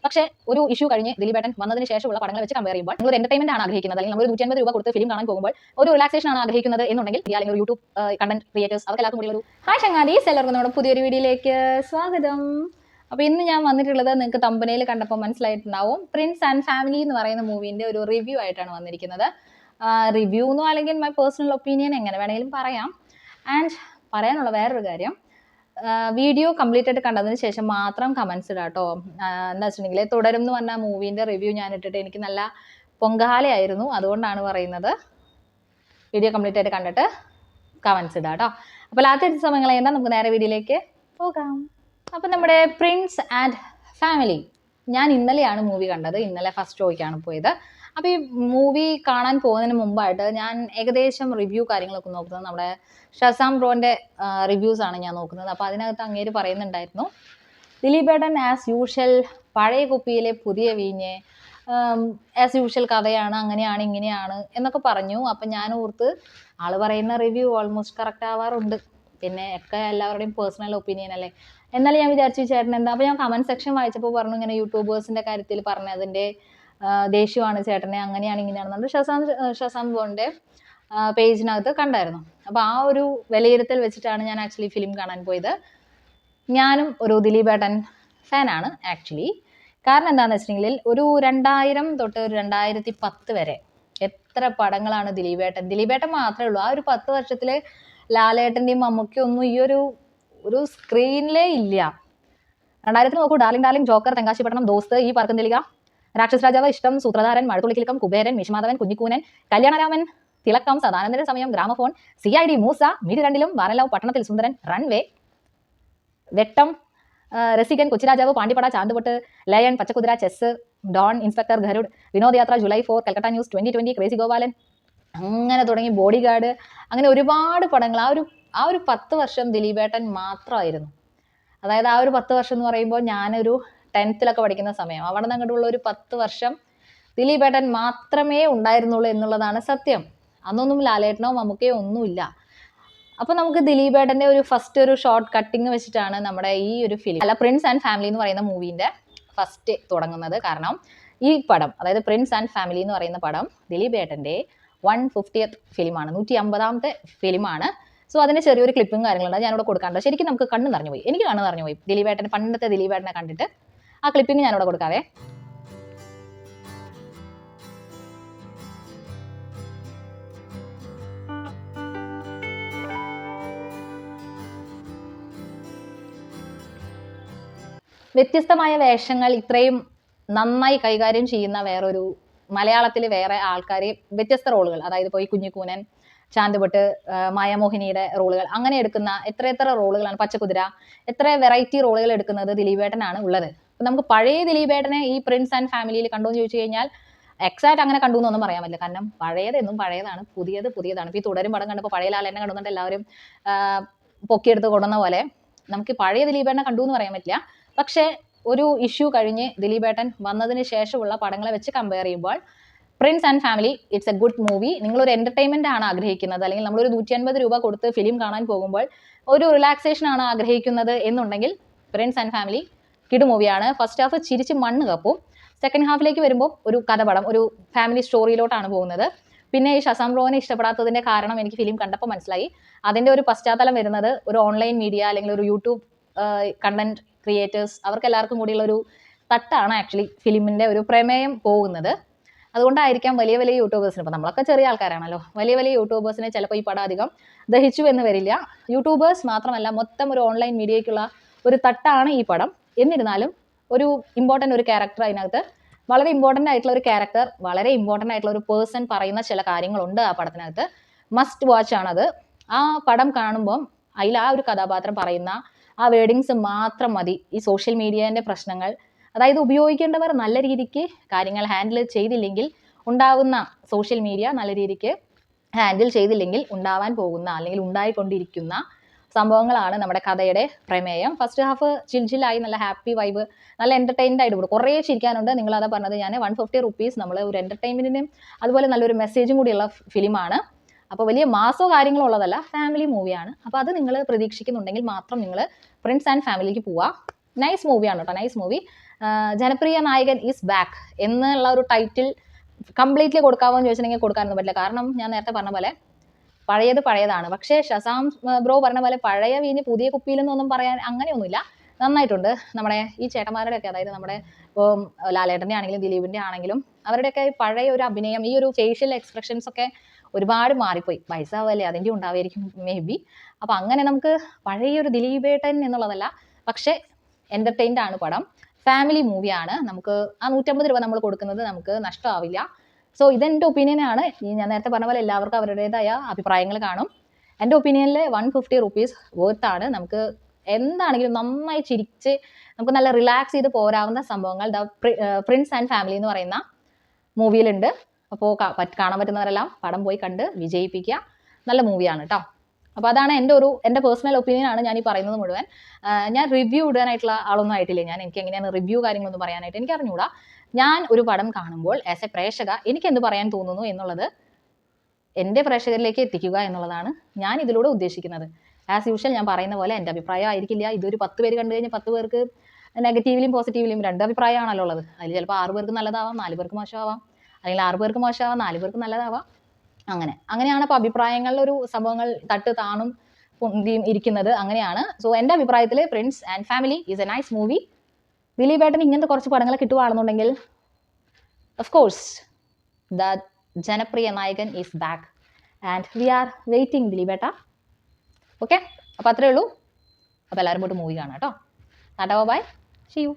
പക്ഷേ ഒരു ഇഷ്യൂ കഴിഞ്ഞ് ദിലീപേട്ടൻ വന്നതിന് ശേഷമുള്ള പടങ്ങളെ വെച്ച് കമ്പയർ ചെയ്യുമ്പോൾ നിങ്ങൾ ഒരു എന്റർടൈൻമെന്റ് ആണ് ആഗ്രഹിക്കുന്നത്, അല്ലെങ്കിൽ നമ്മൾ 150 രൂപ കൊടുത്ത് ഫിലിം കാണാൻ പോകുമ്പോൾ ഒരു റിലാക്സേഷൻ ആണ് ആഗ്രഹിക്കുന്നത് എന്നുണ്ടെങ്കിൽ, അല്ലെങ്കിൽ ഒരു യൂട്യൂബ് കണ്ടന്റ് ക്രിയേറ്റേഴ്സ് അവർക്ക് എല്ലാവർക്കും കൂടി ഒരു ഹായ് ചങ്ങാതീസ്, എല്ലാവർക്കും നമ്മുടെ പുതിയൊരു വീഡിയോയിലേക്ക് സ്വാഗതം. അപ്പോൾ ഇന്ന് ഞാൻ വന്നിട്ടുള്ളത് നിങ്ങൾക്ക് തമ്പനയിൽ കണ്ടപ്പോൾ മനസ്സിലായിട്ടുണ്ടാവും, പ്രിൻസ് ആൻഡ് ഫാമിലി എന്ന് പറയുന്ന മൂവിന്റെ ഒരു റിവ്യൂ ആയിട്ടാണ് വന്നിരിക്കുന്നത്. റിവ്യൂ എന്നോ അല്ലെങ്കിൽ മൈ പേഴ്സണൽ ഒപ്പീനിയൻ എങ്ങനെ വേണമെങ്കിലും പറയാം. ആൻഡ് പറയാനുള്ള വേറൊരു കാര്യം, വീഡിയോ കംപ്ലീറ്റ് ആയിട്ട് കണ്ടതിന് ശേഷം മാത്രം കമൻസ് ഇടാം കേട്ടോ. എന്താ വെച്ചിട്ടുണ്ടെങ്കിൽ തുടരും എന്ന് പറഞ്ഞ മൂവീൻ്റെ റിവ്യൂ ഞാൻ ഇട്ടിട്ട് എനിക്ക് നല്ല പൊങ്കാലയായിരുന്നു, അതുകൊണ്ടാണ് പറയുന്നത്. വീഡിയോ കംപ്ലീറ്റ് ആയിട്ട് കണ്ടിട്ട് കമൻസ് ഇടാം കേട്ടോ. അപ്പോൾ ലാസ്റ്റ് സമയങ്ങൾ എന്താ, നമുക്ക് നേരെ വീഡിയോയിലേക്ക് പോകാം. അപ്പം നമ്മുടെ പ്രിൻസ് ആൻഡ് ഫാമിലി, ഞാൻ ഇന്നലെയാണ് മൂവി കണ്ടത്. ഇന്നലെ ഫസ്റ്റ് ഷോയ്ക്കാണ് പോയത്. അപ്പോൾ ഈ മൂവി കാണാൻ പോകുന്നതിന് മുമ്പായിട്ട് ഞാൻ ഏകദേശം റിവ്യൂ കാര്യങ്ങളൊക്കെ നോക്കുന്നത് നമ്മുടെ ഷസാം ബ്രോൻ്റെ റിവ്യൂസ് ആണ് ഞാൻ നോക്കുന്നത്. അപ്പോൾ അതിനകത്ത് അങ്ങേര് പറയുന്നുണ്ടായിരുന്നു, ദിലീപേട്ടൻ ആസ് യൂഷ്വൽ പഴയ കുപ്പിയിലെ പുതിയ വീഞ്ഞ്, ആസ് യൂഷ്വൽ കഥയാണ്, അങ്ങനെയാണ് ഇങ്ങനെയാണ് എന്നൊക്കെ പറഞ്ഞു. അപ്പം ഞാൻ ഓർത്ത് ആൾ പറയുന്ന റിവ്യൂ ഓൾമോസ്റ്റ് കറക്റ്റ് ആവാറുണ്ട്, പിന്നെ ഒക്കെ എല്ലാവരുടെയും പേഴ്സണൽ ഒപ്പീനിയൻ അല്ലേ. എന്നാലും ഞാൻ വിചാരിച്ചു ചേട്ടൻ എന്താ. അപ്പോൾ ഞാൻ കമൻറ്റ് സെക്ഷൻ വായിച്ചപ്പോൾ പറഞ്ഞു ഇങ്ങനെ യൂട്യൂബേഴ്സിൻ്റെ കാര്യത്തിൽ പറഞ്ഞതിൻ്റെ ദേഷ്യമാണ് ചേട്ടനെ, അങ്ങനെയാണ് ഇങ്ങനെയാണെന്നുണ്ട് ഷസാം ബ്രോൻ്റെ പേജിനകത്ത് കണ്ടായിരുന്നു. അപ്പോൾ ആ ഒരു വിലയിരുത്തൽ വെച്ചിട്ടാണ് ഞാൻ ആക്ച്വലി ഫിലിം കാണാൻ പോയത്. ഞാനും ഒരു ദിലീപേട്ടൻ ഫാനാണ് ആക്ച്വലി. കാരണം എന്താണെന്ന് വെച്ചിട്ടുണ്ടെങ്കിൽ ഒരു 2000 തൊട്ട് 2010 വരെ എത്ര പടങ്ങളാണ് ദിലീപേട്ടൻ മാത്രമേ ഉള്ളൂ. ആ ഒരു 10 വർഷത്തിൽ ലാലേട്ടൻ്റെയും മമ്മൂക്കയും ഒന്നും ഈ ഒരു സ്ക്രീനിലേ ഇല്ല. 2000 നോക്കൂ, ഡാർലിംഗ്, ജോക്കർ, തെങ്കാശിപട്ടണം, ദോസ്ത്, ഈ പറക്കുംതെളിക, രാക്ഷസ് രാജാവ്, ഇഷ്ടം, സൂത്രധാരൻ, മഴത്തുള്ളിക്കിലുക്കം, കുബേരൻ, മിഷിമാധവൻ, കുഞ്ഞിക്കൂനൻ, കല്യാണരാമൻ, തിളക്കം, സദാനന്ദന്റെ സമയം, ഗ്രാമഫോൺ, CID, മൂസ, മിരി രണ്ടിലും, വാനലാവ്, പട്ടണത്തിൽ Sundaran, runway, Vettam, Rasikan, Kochi Rajavu, Pandippada, Chanthupottu, lion, Pachakuthira, chess, don, inspector Garud, Vinodayathra, July 4, Calcutta news, 2020, crazy Gopalan, അങ്ങനെ തുടങ്ങി ബോഡി ഗാർഡ്, അങ്ങനെ ഒരുപാട് പടങ്ങൾ. ആ ഒരു 10 വർഷം ദിലീപേട്ടൻ മാത്രമായിരുന്നു. അതായത് ആ ഒരു 10 വർഷം എന്ന് പറയുമ്പോൾ ഞാനൊരു 10th പഠിക്കുന്ന സമയം, അവിടെ നിന്ന് അങ്ങോട്ടുള്ള ഒരു 10 വർഷം ദിലീപേട്ടൻ മാത്രമേ ഉണ്ടായിരുന്നുള്ളൂ എന്നുള്ളതാണ് സത്യം. അന്നൊന്നും ലാലേട്ടനോ മമ്മൂക്കയോ ഒന്നുമില്ല. അപ്പോൾ നമുക്ക് ദിലീപേട്ടൻ്റെ ഒരു ഫസ്റ്റ് ഒരു ഷോർട്ട് കട്ടിങ് വെച്ചിട്ടാണ് നമ്മുടെ ഈ ഒരു ഫിലിം അല്ല പ്രിൻസ് ആൻഡ് ഫാമിലി എന്ന് പറയുന്ന മൂവീൻ്റെ ഫസ്റ്റ് തുടങ്ങുന്നത്. കാരണം ഈ പടം, അതായത് പ്രിൻസ് ആൻഡ് ഫാമിലി എന്ന് പറയുന്ന പടം ദിലീപേട്ടൻ്റെ 150th ഫിലിമാണ്, 150ാമത്തെ ഫിലിമാണ്. സോ അതിന് ചെറിയൊരു ക്ലിപ്പും കാര്യങ്ങളുണ്ട്, ഞാനിവിടെ കൊടുക്കാറുണ്ട്. ശരിക്കും നമുക്ക് കണ്ണ് നിറഞ്ഞു പോയി, എനിക്ക് കണ്ണ് നിറഞ്ഞു പോയി ദിലീപേട്ടൻ, പണ്ടത്തെ ദിലീപേട്ടനെ കണ്ടിട്ട്. ആ ക്ലിപ്പിംഗ് ഞാനിവിടെ കൊടുക്കാവേ. വ്യത്യസ്തമായ വേഷങ്ങൾ ഇത്രയും നന്നായി കൈകാര്യം ചെയ്യുന്ന വേറൊരു മലയാളത്തിൽ വേറെ ആൾക്കാർ വ്യത്യസ്ത റോളുകൾ, അതായത് ഇപ്പോൾ ഈ കുഞ്ഞിക്കൂനൻ, ചാന്തുപൊട്ട്, മായാമോഹിനിയുടെ റോളുകൾ, അങ്ങനെ എടുക്കുന്ന എത്ര റോളുകളാണ്, പച്ചക്കുതിര, എത്ര വെറൈറ്റി റോളുകൾ എടുക്കുന്നത് ദിലീപേട്ടനാണ് ഉള്ളത്. അപ്പം നമുക്ക് പഴയ ദിലീപേട്ടനെ ഈ പ്രിൻസ് ആൻഡ് ഫാമിലിയിൽ കണ്ടു എന്ന് ചോദിച്ചു കഴിഞ്ഞാൽ എക്സാക്ട് അങ്ങനെ കണ്ടു എന്നൊന്നും പറയാൻ പറ്റില്ല. കാരണം പഴയതെന്നും പഴയതാണ്, പുതിയതാണ്. ഇപ്പോൾ ഈ തുടരും പടം കണ്ടപ്പോൾ പഴയ ലാലേട്ടനെ കണ്ടുകൊണ്ട് എല്ലാവരും പൊക്കിയെടുത്ത് കൊണ്ടുവന്ന പോലെ നമുക്ക് പഴയ ദിലീപേട്ടനെ കണ്ടു എന്ന് പറയാൻ പറ്റില്ല. പക്ഷേ ഒരു ഇഷ്യൂ കഴിഞ്ഞ് ദിലീപേട്ടൻ വന്നതിന് ശേഷമുള്ള പടങ്ങളെ വെച്ച് കമ്പയർ ചെയ്യുമ്പോൾ Prince and family it's A good movie. നിങ്ങളൊരു എൻ്റർടൈൻമെൻ്റ് ആണ് ആഗ്രഹിക്കുന്നത്, അല്ലെങ്കിൽ നമ്മളൊരു 150 രൂപ കൊടുത്ത് ഫിലിം കാണാൻ പോകുമ്പോൾ ഒരു റിലാക്സേഷൻ ആണ് ആഗ്രഹിക്കുന്നത് എന്നുണ്ടെങ്കിൽ പ്രിൻസ് ആൻഡ് ഫാമിലി കിടു മൂവിയാണ്. ഫസ്റ്റ് ഹാഫ് ചിരിച്ച് മണ്ണ് കപ്പും, സെക്കൻഡ് ഹാഫിലേക്ക് വരുമ്പോൾ ഒരു കഥപടം, ഒരു ഫാമിലി സ്റ്റോറിയിലോട്ടാണ് പോകുന്നത്. പിന്നെ ഈ ഷസാം ബ്രോനെ ഇഷ്ടപ്പെടാത്തതിൻ്റെ കാരണം എനിക്ക് ഫിലിം കണ്ടപ്പോൾ മനസ്സിലായി. അതിൻ്റെ ഒരു പശ്ചാത്തലം വരുന്നത് ഒരു ഓൺലൈൻ മീഡിയ അല്ലെങ്കിൽ ഒരു യൂട്യൂബ് കണ്ടന്റ് ക്രിയേറ്റേഴ്സ്, അവർക്ക് എല്ലാവർക്കും കൂടിയുള്ള ഒരു തട്ടാണ് ആക്ച്വലി ഫിലിമിൻ്റെ ഒരു പ്രമേയം പോകുന്നത്. അതുകൊണ്ടായിരിക്കാം വലിയ യൂട്യൂബേഴ്സിന്, ഇപ്പോൾ നമ്മളൊക്കെ ചെറിയ ആൾക്കാരാണല്ലോ, വലിയ യൂട്യൂബേഴ്സിനെ ചിലപ്പോൾ ഈ പടം അധികം ദഹിച്ചു എന്ന് വരില്ല. യൂട്യൂബേഴ്സ് മാത്രമല്ല, മൊത്തം ഒരു ഓൺലൈൻ മീഡിയയ്ക്കുള്ള ഒരു തട്ടാണ് ഈ പടം. എന്നിരുന്നാലും ഒരു ഇമ്പോർട്ടൻ്റ് ഒരു ക്യാരക്ടർ അതിനകത്ത്, വളരെ ഇമ്പോർട്ടൻ്റ് ആയിട്ടുള്ള ഒരു ക്യാരക്ടർ, വളരെ ഇമ്പോർട്ടൻ്റ് ആയിട്ടുള്ള ഒരു പേഴ്സൺ പറയുന്ന ചില കാര്യങ്ങളുണ്ട് ആ പടത്തിനകത്ത്. മസ്റ്റ് വാച്ച് ആണത്. ആ പടം കാണുമ്പം അതിൽ ആ ഒരു കഥാപാത്രം പറയുന്ന ആ വേർഡിങ്സ് മാത്രം മതി ഈ സോഷ്യൽ മീഡിയേൻ്റെ പ്രശ്നങ്ങൾ, അതായത് ഉപയോഗിക്കേണ്ടവർ നല്ല രീതിക്ക് കാര്യങ്ങൾ ഹാൻഡിൽ ചെയ്തില്ലെങ്കിൽ ഉണ്ടാകുന്ന, സോഷ്യൽ മീഡിയ നല്ല രീതിക്ക് ഹാൻഡിൽ ചെയ്തില്ലെങ്കിൽ ഉണ്ടാവാൻ പോകുന്ന അല്ലെങ്കിൽ ഉണ്ടായിക്കൊണ്ടിരിക്കുന്ന സംഭവങ്ങളാണ് നമ്മുടെ കഥയുടെ പ്രമേയം. ഫസ്റ്റ് ഹാഫ് ചിൽജിലായി നല്ല ഹാപ്പി വൈബ്, നല്ല എൻ്റർടൈൻഡ് ആയിട്ട് കൂടും. കുറേ ചിരിക്കാനുണ്ട്. നിങ്ങളതാ പറഞ്ഞത്, ഞാൻ 150 റുപ്പീസ് നമ്മൾ ഒരു എൻ്റർടൈൻമെൻറ്റിനും അതുപോലെ നല്ലൊരു മെസ്സേജും കൂടിയുള്ള ഫിലിമാണ്. അപ്പോൾ വലിയ മാസോ കാര്യങ്ങളോ ഉള്ളതല്ല, ഫാമിലി മൂവിയാണ്. അപ്പോൾ അത് നിങ്ങൾ പ്രതീക്ഷിക്കുന്നുണ്ടെങ്കിൽ മാത്രം നിങ്ങൾ പ്രിൻസ് ആൻഡ് ഫാമിലിക്ക് പോവുക. നൈസ് മൂവിയാണ് കേട്ടോ, നൈസ് മൂവി. ജനപ്രിയ നായകൻ ഈസ് ബാക്ക് എന്നുള്ള ഒരു ടൈറ്റിൽ കംപ്ലീറ്റ്ലി കൊടുക്കാമോ എന്ന് ചോദിച്ചിട്ടുണ്ടെങ്കിൽ കൊടുക്കാനൊന്നും പറ്റില്ല. കാരണം ഞാൻ നേരത്തെ പറഞ്ഞ പോലെ പഴയത് പഴയതാണ്. പക്ഷേ ഷസാം ബ്രോ പറഞ്ഞ പോലെ പഴയ വീഞ്ഞ് പുതിയ കുപ്പിയിലെന്നൊന്നും പറയാൻ അങ്ങനെയൊന്നുമില്ല. നന്നായിട്ടുണ്ട്. നമ്മുടെ ഈ ചേട്ടന്മാരുടെയൊക്കെ, അതായത് നമ്മുടെ ഇപ്പം ലാലേട്ടൻ്റെ ആണെങ്കിലും ദിലീപിൻ്റെ ആണെങ്കിലും അവരുടെയൊക്കെ പഴയ ഒരു അഭിനയം, ഈ ഒരു ഫേഷ്യൽ എക്സ്പ്രഷൻസ് ഒക്കെ ഒരുപാട് മാറിപ്പോയി. വയസ്സാവല്ലേ, അതിൻ്റെ ഉണ്ടാവുമായിരിക്കും മേ ബി. അപ്പം അങ്ങനെ നമുക്ക് പഴയൊരു ദിലീപേട്ടൻ എന്നുള്ളതല്ല, പക്ഷേ എൻ്റർടൈൻഡ് ആണ് പടം. ഫാമിലി മൂവിയാണ്. നമുക്ക് ആ 150 രൂപ നമ്മൾ കൊടുക്കുന്നത് നമുക്ക് നഷ്ടമാവില്ല. സോ ഇതെൻ്റെ ഒപ്പീനിയനാണ്. ഈ ഞാൻ നേരത്തെ പറഞ്ഞ പോലെ എല്ലാവർക്കും അവരുടേതായ അഭിപ്രായങ്ങൾ കാണും. എൻ്റെ ഒപ്പീനിയനിൽ 150 റുപ്പീസ് വേർത്താണ്. നമുക്ക് എന്താണെങ്കിലും നന്നായി ചിരിച്ച് നമുക്ക് നല്ല റിലാക്സ് ചെയ്ത് പോരാവുന്ന സംഭവങ്ങൾ ദ പ്രിൻസ് ആൻഡ് ഫാമിലി എന്ന് പറയുന്ന മൂവിയിലുണ്ട്. അപ്പോൾ കാണാൻ പറ്റുന്നവരെല്ലാം പടം പോയി കണ്ട് വിജയിപ്പിക്കുക. നല്ല മൂവിയാണ് കേട്ടോ. അപ്പോൾ അതാണ് എൻ്റെ പേഴ്സണൽ ഒപ്പീനിയനാണ് ഞാൻ ഈ പറയുന്നത് മുഴുവൻ. ഞാൻ റിവ്യൂ ഇടാനായിട്ടുള്ള ആളൊന്നും ആയിട്ടില്ല. എനിക്ക് എങ്ങനെയാണ് റിവ്യൂ കാര്യങ്ങളൊന്നും പറയാനായിട്ട് എനിക്ക് അറിഞ്ഞുകൂടാ. ഞാൻ ഒരു പടം കാണുമ്പോൾ ആസ് എ പ്രേക്ഷക എനിക്ക് എന്ത് പറയാൻ തോന്നുന്നു എന്നുള്ളത് എൻ്റെ പ്രേക്ഷകരിലേക്ക് എത്തിക്കുക എന്നുള്ളതാണ് ഞാൻ ഇതിലൂടെ ഉദ്ദേശിക്കുന്നത്. ആസ് യൂഷ്വൽ ഞാൻ പറയുന്ന പോലെ എൻ്റെ അഭിപ്രായം ആയിരിക്കില്ല. ഇതൊരു 10 പേര് കണ്ടു കഴിഞ്ഞാൽ 10 പേർക്ക് നെഗറ്റീവിലും പോസിറ്റീവിലും 2 അഭിപ്രായമാണല്ലോ ഉള്ളത്. അതിൽ ചിലപ്പോൾ 6 പേർക്ക് നല്ലതാവാം, 4 പേർക്ക് മോശമാവാം, അല്ലെങ്കിൽ 6 പേർക്ക് മോശമാവാം, 4 പേർക്ക് നല്ലതാവാം. അങ്ങനെയാണ് അപ്പോൾ അഭിപ്രായങ്ങളിലൊരു സംഭവങ്ങൾ തട്ട് താണും പൊന്തിയും ഇരിക്കുന്നത്. അങ്ങനെയാണ്. സോ എൻ്റെ അഭിപ്രായത്തിൽ Prince and Family is a nice movie. ദിലീപേട്ടന് ഇങ്ങനത്തെ കുറച്ച് പടങ്ങൾ കിട്ടുവാണെന്നുണ്ടെങ്കിൽ ഓഫ് കോഴ്സ് ദ ജനപ്രിയ നായകൻ is back and we are waiting ദിലീപേട്ട. ഓക്കെ, അപ്പോൾ അത്രയേ ഉള്ളൂ. അപ്പോൾ എല്ലാവരും പോയിട്ട് മൂവി കാണാം കേട്ടോ. Tata bye, see U.